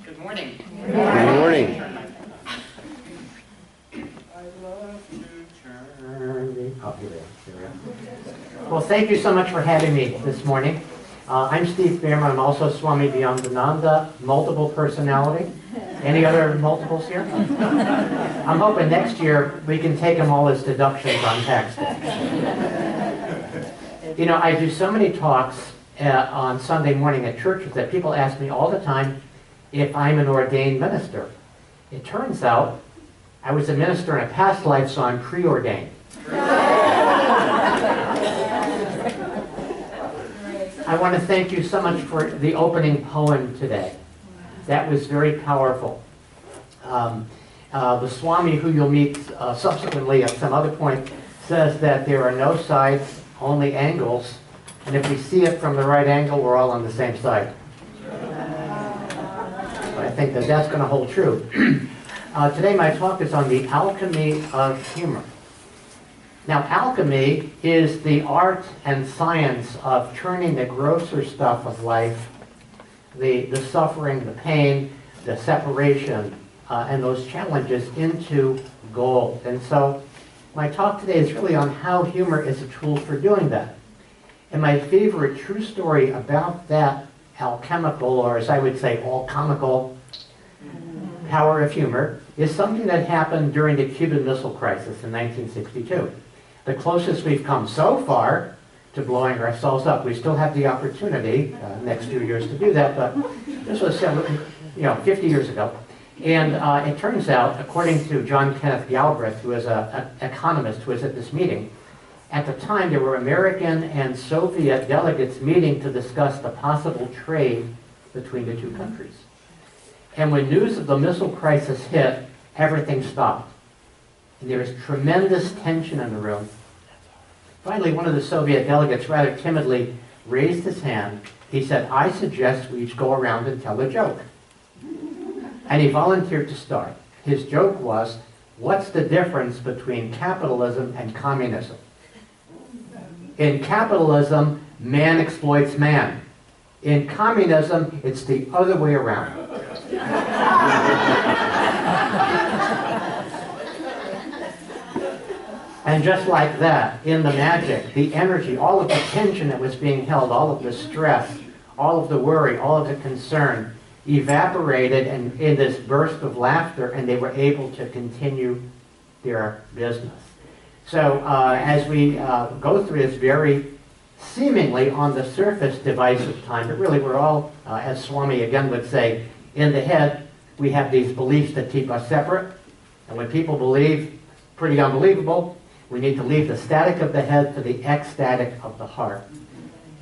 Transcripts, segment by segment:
Good morning. Good morning. Well, thank you so much for having me this morning. I'm Steve Bhearman. I'm also Swami Vyandananda, multiple personality. Any other multiples here? I'm hoping next year we can take them all as deductions on tax day. You know, I do so many talks on Sunday morning at churches that people ask me all the time if I'm an ordained minister. It turns out I was a minister in a past life, so I'm preordained. I want to thank you so much for the opening poem today. That was very powerful. The Swami, who you'll meet subsequently at some other point, says that there are no sides, only angles, and if we see it from the right angle, we're all on the same side. I think that that's going to hold true. Today my talk is on the alchemy of humor. Now, alchemy is the art and science of turning the grosser stuff of life, the suffering, the pain, the separation, and those challenges into gold. And so my talk today is really on how humor is a tool for doing that. And my favorite true story about that alchemical, or as I would say, all-comical power of humor, is something that happened during the Cuban Missile Crisis in 1962. The closest we've come so far to blowing ourselves up. We still have the opportunity next few years to do that, but this was 50 years ago. And it turns out, according to John Kenneth Galbraith, who is an economist who was at this meeting, at the time there were American and Soviet delegates meeting to discuss the possible trade between the two countries. And when news of the missile crisis hit, everything stopped. And there was tremendous tension in the room. Finally, one of the Soviet delegates rather timidly raised his hand. He said, "I suggest we each go around and tell a joke." And he volunteered to start. His joke was, "What's the difference between capitalism and communism?" In capitalism, man exploits man. In communism, it's the other way around. And just like that, in the magic, the energy, all of the tension that was being held, all of the stress, all of the worry, all of the concern, evaporated and in this burst of laughter, and they were able to continue their business. So as we go through this very seemingly on the surface divisive time, but really we're all, as Swami again would say, in the head, we have these beliefs that keep us separate. And when people believe, pretty unbelievable, we need to leave the static of the head to the ecstatic of the heart.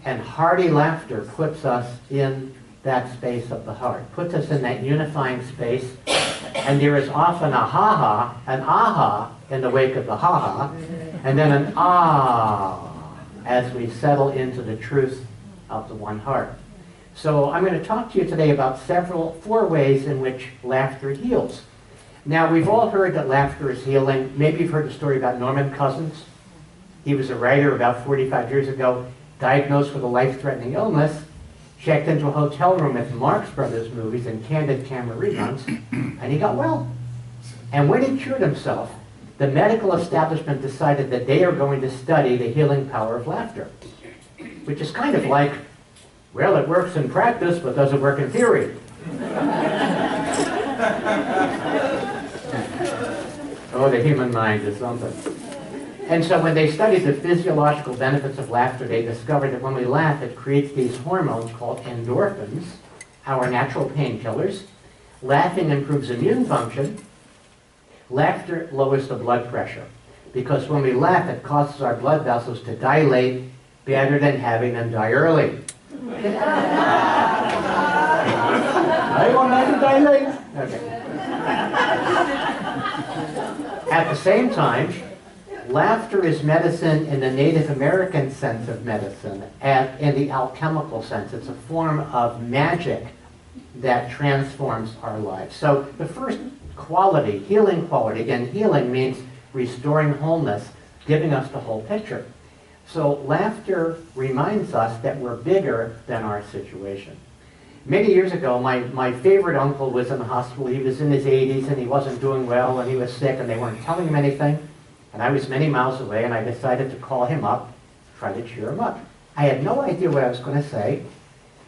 And hearty laughter puts us in that space of the heart, puts us in that unifying space. And there is often a ha-ha, an aha in the wake of the ha-ha, and then an ah as we settle into the truth of the one heart. So I'm going to talk to you today about four ways in which laughter heals. Now, we've all heard that laughter is healing. Maybe you've heard the story about Norman Cousins. He was a writer about 45 years ago, diagnosed with a life-threatening illness, checked into a hotel room with Marx Brothers movies and candid camera reruns, and he got well. And when he cured himself, the medical establishment decided that they are going to study the healing power of laughter, which is kind of like, well, it works in practice, but doesn't work in theory. Oh, the human mind is something. And so when they studied the physiological benefits of laughter, they discovered that when we laugh, it creates these hormones called endorphins, our natural painkillers. Laughing improves immune function. Laughter lowers the blood pressure, because when we laugh, it causes our blood vessels to dilate better than having them die early. I want to dilate. Okay. At the same time, laughter is medicine in the Native American sense of medicine, and in the alchemical sense. It's a form of magic that transforms our lives. So the first quality, healing quality, again, healing means restoring wholeness, giving us the whole picture. So laughter reminds us that we're bigger than our situation. Many years ago, my favorite uncle was in the hospital. He was in his 80s and he wasn't doing well and he was sick and they weren't telling him anything. And I was many miles away and I decided to call him up, try to cheer him up. I had no idea what I was going to say,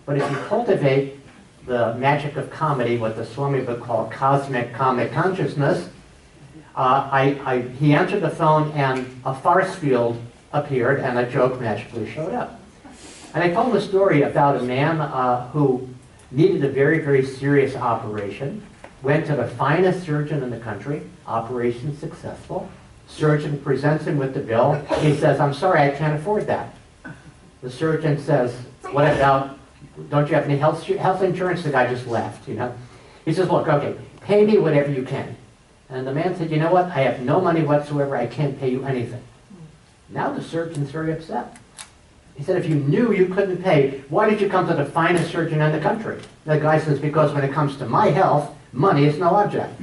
but if you cultivate the magic of comedy, what the Swami would call cosmic comic consciousness, he answered the phone and a farce field appeared and a joke magically showed up. And I told him a story about a man who needed a very, very serious operation, went to the finest surgeon in the country, operation successful. Surgeon presents him with the bill. He says, "I'm sorry, I can't afford that." The surgeon says, "What about, don't you have any health insurance?" The guy just laughed, you know. He says, "Look, okay, pay me whatever you can." And the man said, "You know what, I have no money whatsoever, I can't pay you anything." Now the surgeon's very upset. He said, "If you knew you couldn't pay, why did you come to the finest surgeon in the country?" The guy says, "Because when it comes to my health, money is no object."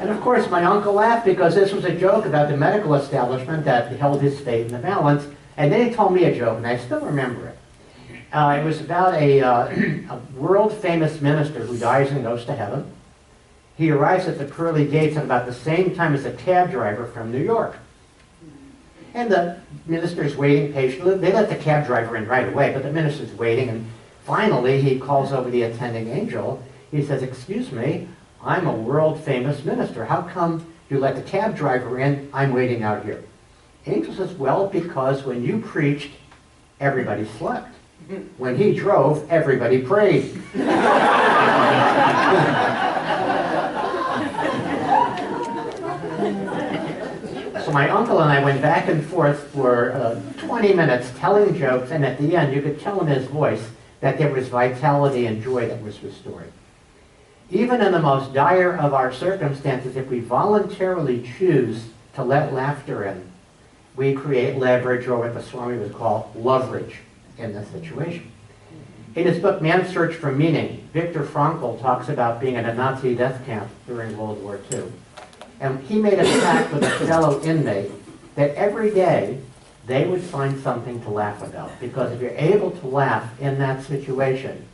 And of course, my uncle laughed because this was a joke about the medical establishment that held his fate in the balance. And then he told me a joke, and I still remember it. It was about a world-famous minister who dies and goes to heaven. He arrives at the pearly gates at about the same time as a cab driver from New York. And the minister's waiting patiently. They let the cab driver in right away, but the minister's waiting, and finally he calls over the attending angel. He says, "Excuse me, I'm a world-famous minister. How come you let the cab driver in? I'm waiting out here." Angel says, "Well, because when you preached, everybody slept. When he drove, everybody prayed." So my uncle and I went back and forth for 20 minutes telling jokes, and at the end you could tell in his voice that there was vitality and joy that was restored. Even in the most dire of our circumstances, if we voluntarily choose to let laughter in, we create leverage, or what the Swami would call leverage, in this situation. In his book, Man's Search for Meaning, Viktor Frankl talks about being in a Nazi death camp during World War II. And he made a pact with a fellow inmate that every day they would find something to laugh about. Because if you're able to laugh in that situation,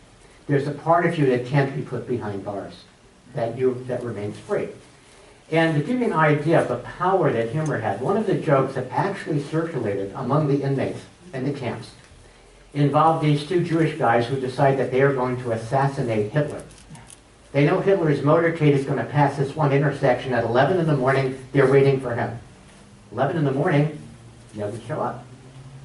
there's a part of you that can't be put behind bars, that remains free. And to give you an idea of the power that humor had, one of the jokes that actually circulated among the inmates in the camps involved these two Jewish guys who decide that they are going to assassinate Hitler. They know Hitler's motorcade is going to pass this one intersection at 11 in the morning. They're waiting for him. 11 in the morning, he doesn't show up.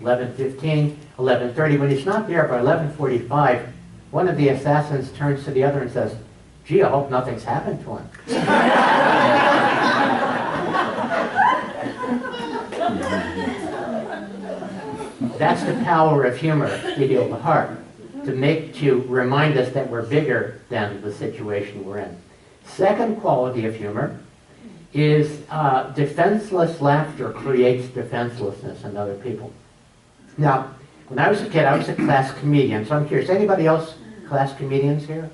11:15, 11:30. When he's not there by 11:45, one of the assassins turns to the other and says, "Gee, I hope nothing's happened to him." That's the power of humor to heal the heart, to remind us that we're bigger than the situation we're in. Second quality of humor is defenseless laughter creates defenselessness in other people. Now, when I was a kid, I was a class comedian, so I'm curious, anybody else class comedians here?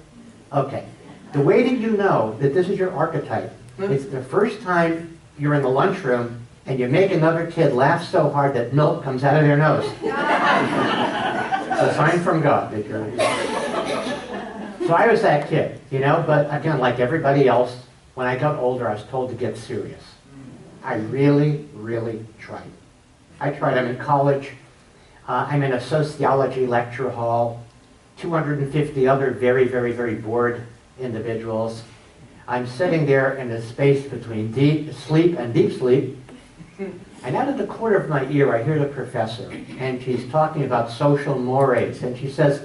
Okay. The way that you know that this is your archetype is the first time you're in the lunchroom and you make another kid laugh so hard that milk comes out of their nose. It's a sign from God that you're... So I was that kid, you know, but again, like everybody else, when I got older, I was told to get serious. I really, really tried. I tried. I'm in college. I'm in a sociology lecture hall. 250 other very, very, very bored individuals. I'm sitting there in a space between deep sleep and deep sleep. And out of the corner of my ear, I hear the professor, and she's talking about social mores. And she says,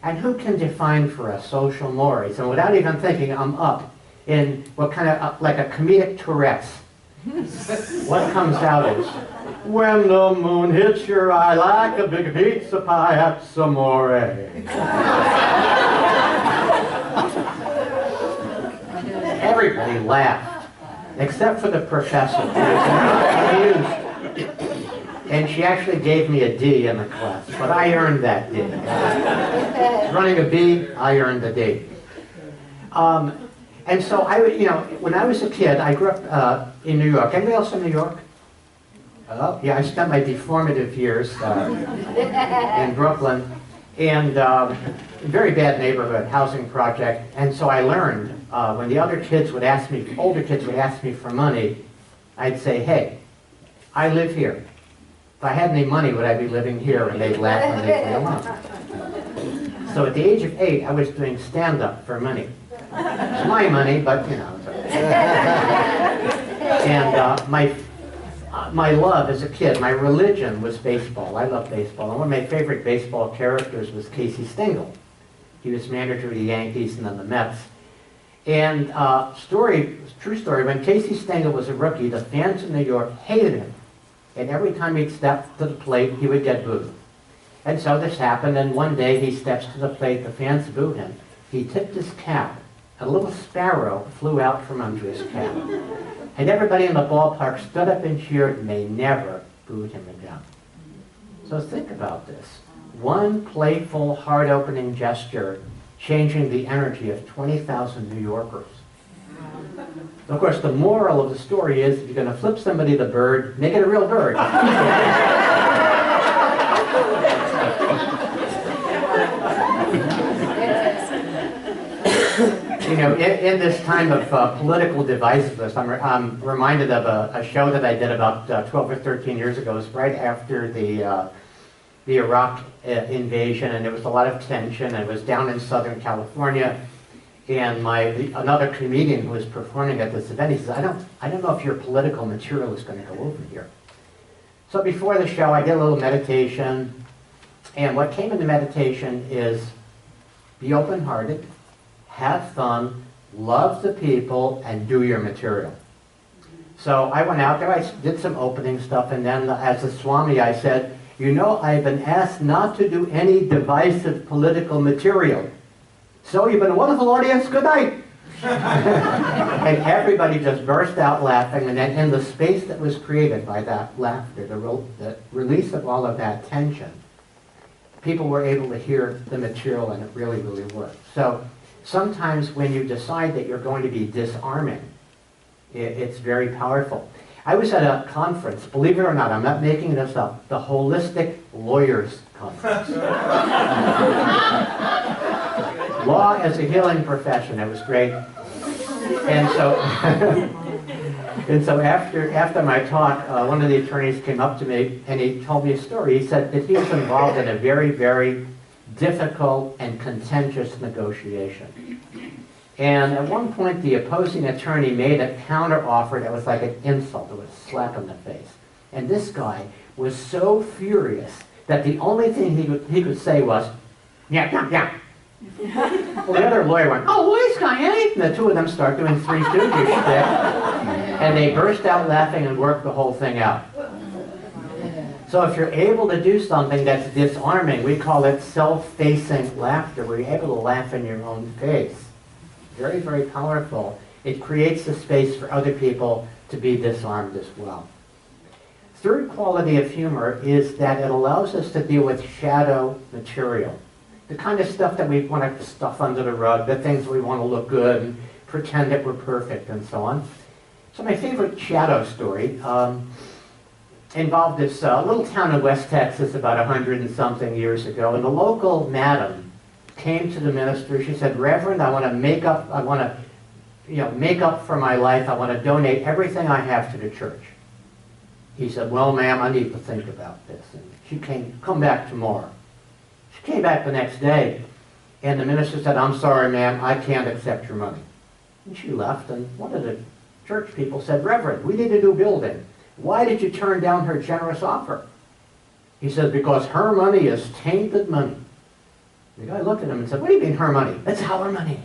"And who can define for us social mores?" And without even thinking, I'm up in what kind of, like a comedic Tourette's. What comes out is, "When the moon hits your eye like a big pizza pie, that's amore." Everybody laughed, except for the professor, who was amused. And she actually gave me a D in the class, but I earned that D. Running a B, I earned a D. And so when I was a kid, I grew up in New York. Anybody else from New York? Yeah, I spent my deformative years in Brooklyn, and very bad neighborhood, housing project. And so I learned when the older kids would ask me for money, I'd say, hey, I live here. If I had any money, would I be living here? And they'd laugh and they'd say, alone. So at the age of 8, I was doing stand-up for money. It's my money, but you know. And my love as a kid, my religion was baseball. I love baseball. And one of my favorite baseball characters was Casey Stengel. He was manager of the Yankees and then the Mets. And true story, when Casey Stengel was a rookie, the fans in New York hated him. And every time he'd step to the plate, he would get booed. And so this happened, and one day he steps to the plate, the fans boo him. He tipped his cap. A little sparrow flew out from under his cap. And everybody in the ballpark stood up and cheered, and they never booed him again. So think about this. One playful, heart-opening gesture changing the energy of 20,000 New Yorkers. Of course, the moral of the story is, if you're going to flip somebody the bird, make it a real bird. You know, in this time of political divisiveness, I'm reminded of a show that I did about 12 or 13 years ago. It was right after the Iraq invasion, and there was a lot of tension. It was down in Southern California, and another comedian who was performing at this event, he says, I don't know if your political material is going to go over here. So before the show, I did a little meditation, and what came in the meditation is be open-hearted, have fun, love the people, and do your material. So I went out there, I did some opening stuff, and then as a Swami I said, you know, I've been asked not to do any divisive political material. So you've been a wonderful audience, good night. And everybody just burst out laughing, and then in the space that was created by that laughter, the release of all of that tension, people were able to hear the material, and it really, really worked. So sometimes when you decide that you're going to be disarming, it's very powerful. I was at a conference, believe it or not, I'm not making this up, the Holistic Lawyers Conference. Law as a healing profession, it was great. And so, and so after my talk, one of the attorneys came up to me and he told me a story. He said that he was involved in a very, very difficult and contentious negotiation. And at one point, the opposing attorney made a counteroffer that was like an insult. It was a slap in the face. And this guy was so furious that the only thing he could say was, yeah, yeah, yeah. Well, the other lawyer went, oh, wise guy, eh? And the two of them start doing Three Stooges shtick. And they burst out laughing and worked the whole thing out. So if you're able to do something that's disarming, we call it self-facing laughter, where you're able to laugh in your own face. Very, very powerful. It creates the space for other people to be disarmed as well. Third quality of humor is that it allows us to deal with shadow material. The kind of stuff that we want to stuff under the rug, the things we want to look good and pretend that we're perfect and so on. So my favorite shadow story involved this little town in West Texas about 100 and something years ago, and the local madam came to the minister. She said, Reverend, I want to make up for my life. I want to donate everything I have to the church. He said, well, ma'am, I need to think about this. And she come back tomorrow. She came back the next day, and the minister said, I'm sorry, ma'am, I can't accept your money. And she left, and one of the church people said, Reverend, we need a new building. Why did you turn down her generous offer? He said, because her money is tainted money. The guy looked at him and said, what do you mean her money? It's our money.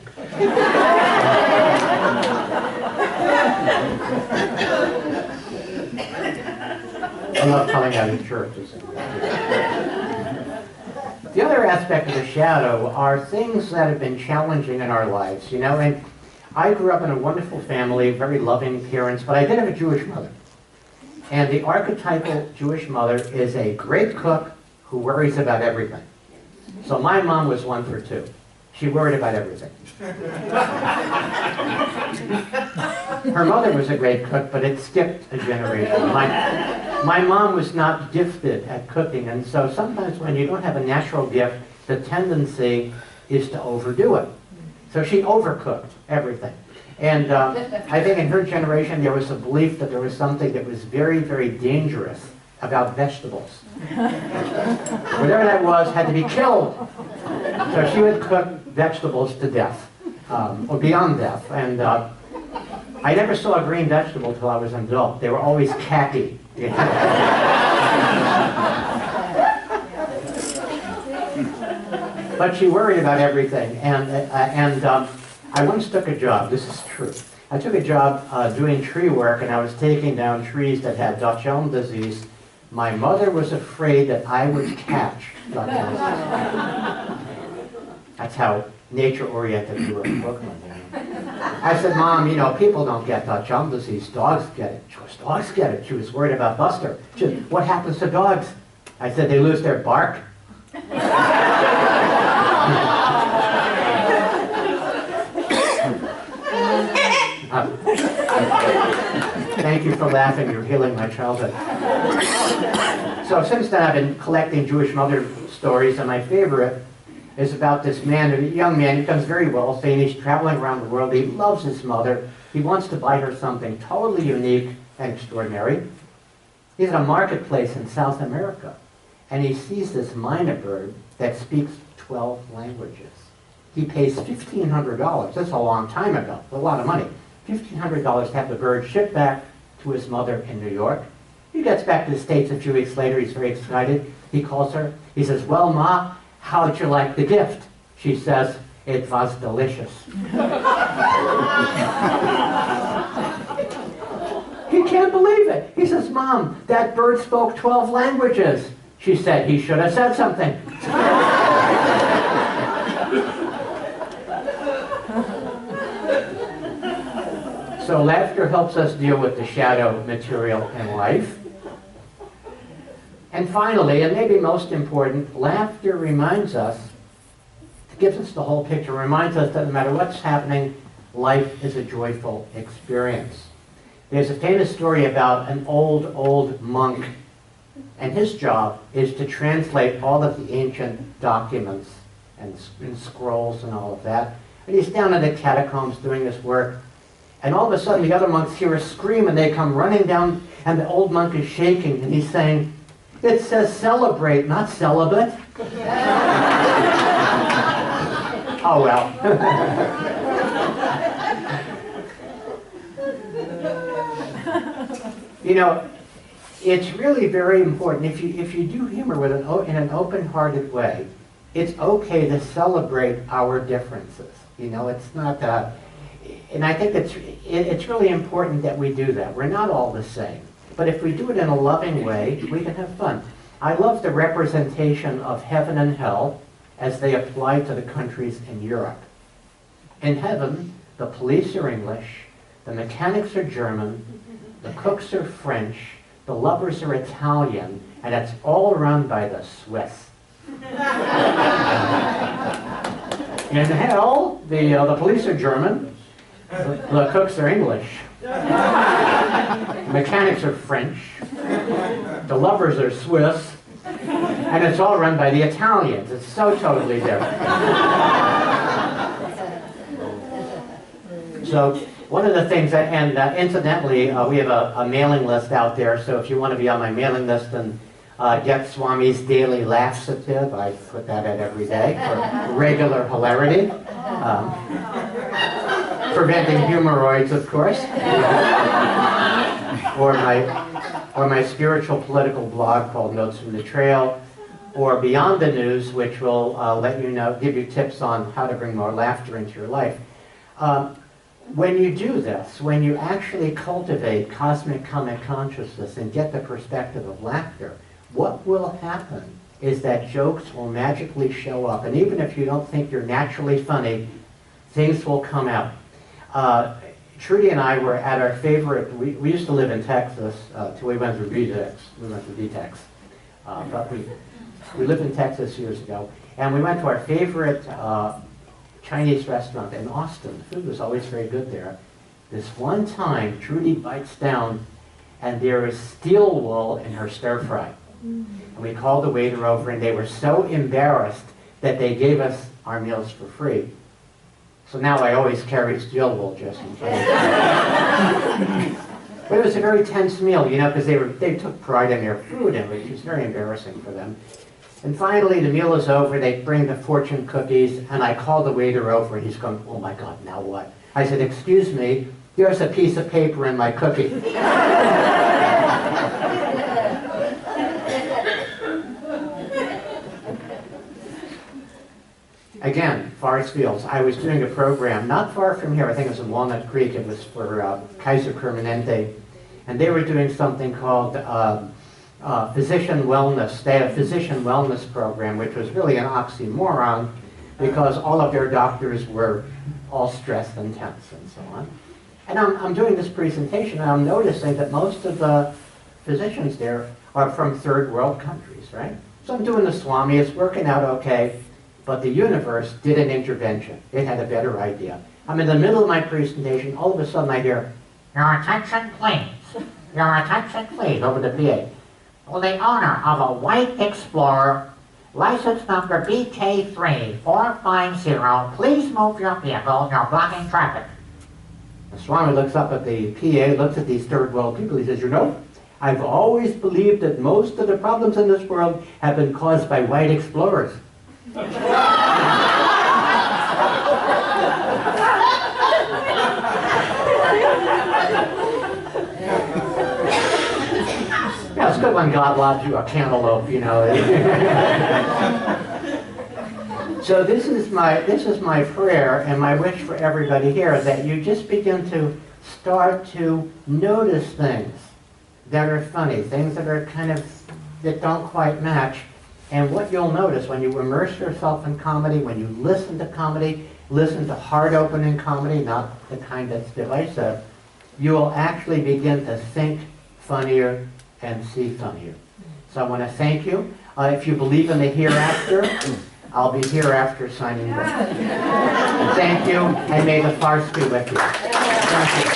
I love telling out in churches. The other aspect of the shadow are things that have been challenging in our lives, you know, and I grew up in a wonderful family, very loving parents, but I did have a Jewish mother. And the archetypal Jewish mother is a great cook who worries about everything. So my mom was 1 for 2. She worried about everything. Her mother was a great cook, but it skipped a generation. My mom was not gifted at cooking, and so sometimes when you don't have a natural gift, the tendency is to overdo it. So she overcooked everything. And I think in her generation there was a belief that there was something that was very, very dangerous about vegetables. Whatever that was had to be killed. So she would cook vegetables to death, or beyond death. And I never saw a green vegetable till I was an adult. They were always khaki. But she worried about everything. And I once took a job, this is true. I took a job doing tree work, and I was taking down trees that had Dutch elm disease. My mother was afraid that I would catch Dutch elm disease. That's how nature-oriented we were in Brooklyn. I said, Mom, you know, people don't get Dutch elm disease. Dogs get it. She goes, dogs get it. She was worried about Buster. She said, what happens to dogs? I said, they lose their bark. Thank you for laughing. You're healing my childhood. So since then, I've been collecting Jewish mother stories, and my favorite is about this man, a young man. He becomes very wealthy, and he's traveling around the world. He loves his mother. He wants to buy her something totally unique and extraordinary. He's at a marketplace in South America, and he sees this mynah bird that speaks 12 languages. He pays $1,500. That's a long time ago, a lot of money. $1,500 to have the bird shipped back to his mother in New York. He gets back to the States a few weeks later. He's very excited. He calls her. He says, well, Ma, how'd you like the gift? She says, it was delicious. He can't believe it. He says, Mom, that bird spoke 12 languages. She said, he should have said something. So laughter helps us deal with the shadow material in life. And finally, and maybe most important, laughter reminds us, it gives us the whole picture, reminds us that no matter what's happening, life is a joyful experience. There's a famous story about an old monk, and his job is to translate all of the ancient documents and scrolls and all of that. And he's down in the catacombs doing this work. And all of a sudden the other monks hear a scream, and they come running down, and the old monk is shaking, and he's saying, it says celebrate, not celibate. Oh well. You know, it's really very important. If you do humor with in an open-hearted way, it's okay to celebrate our differences. You know, it's not and I think it's really important that we do that. We're not all the same. But if we do it in a loving way, we can have fun. I love the representation of heaven and hell as they apply to the countries in Europe. In heaven, the police are English, the mechanics are German, the cooks are French, the lovers are Italian, and it's all run by the Swiss. In hell, the police are German, the cooks are English, mechanics are French, the lovers are Swiss, and it's all run by the Italians. It's so totally different. So one of the things, and incidentally, we have a mailing list out there, so if you want to be on my mailing list and get Swami's daily laxative, I put that out every day for regular hilarity. Preventing hemorrhoids, of course. or my spiritual political blog called Notes from the Trail, or Beyond the News, which will let you know, give you tips on how to bring more laughter into your life. When you do this, when you actually cultivate cosmic comic consciousness and get the perspective of laughter, what will happen is that jokes will magically show up. And even if you don't think you're naturally funny, things will come out. Trudy and I were at our favorite, we used to live in Texas till we went through VTEX. But we lived in Texas years ago, and we went to our favorite Chinese restaurant in Austin. The food was always very good there. This one time, Trudy bites down, and there is steel wool in her stir fry. And we called the waiter over, and they were so embarrassed that they gave us our meals for free. So now I always carry steel wool just in case. But it was a very tense meal, you know, because they took pride in their food, and it was very embarrassing for them. And finally, the meal is over. They bring the fortune cookies, and I call the waiter over, and he's going, "Oh my God, now what?" I said, "Excuse me, there's a piece of paper in my cookie." Again, forest fields. I was doing a program not far from here. I think it was in Walnut Creek. It was for Kaiser Permanente. And they were doing something called physician wellness. They had a physician wellness program, which was really an oxymoron because all of their doctors were all stressed and tense and so on. And I'm doing this presentation, and I'm noticing that most of the physicians there are from third world countries, right? So I'm doing the Swami. It's working out okay. But the universe did an intervention. It had a better idea. I'm in the middle of my presentation. All of a sudden I hear, "Your attention please. Your attention please," over the PA. "Well, the owner of a white Explorer, license number BK3450, please move your vehicle. You're blocking traffic." The Swami looks up at the PA, looks at these third world people. He says, "You know, I've always believed that most of the problems in this world have been caused by white explorers." Yeah, it's good when God lobs you a cantaloupe, you know. So this is my prayer and my wish for everybody here, that you just begin to start to notice things that are funny, things that are kind of, that don't quite match. And what you'll notice when you immerse yourself in comedy, when you listen to heart-opening comedy, not the kind that's divisive, you will actually begin to think funnier and see funnier. So I want to thank you. If you believe in the hereafter, I'll be hereafter signing off. Thank you, and may the farce be with you. Thank you.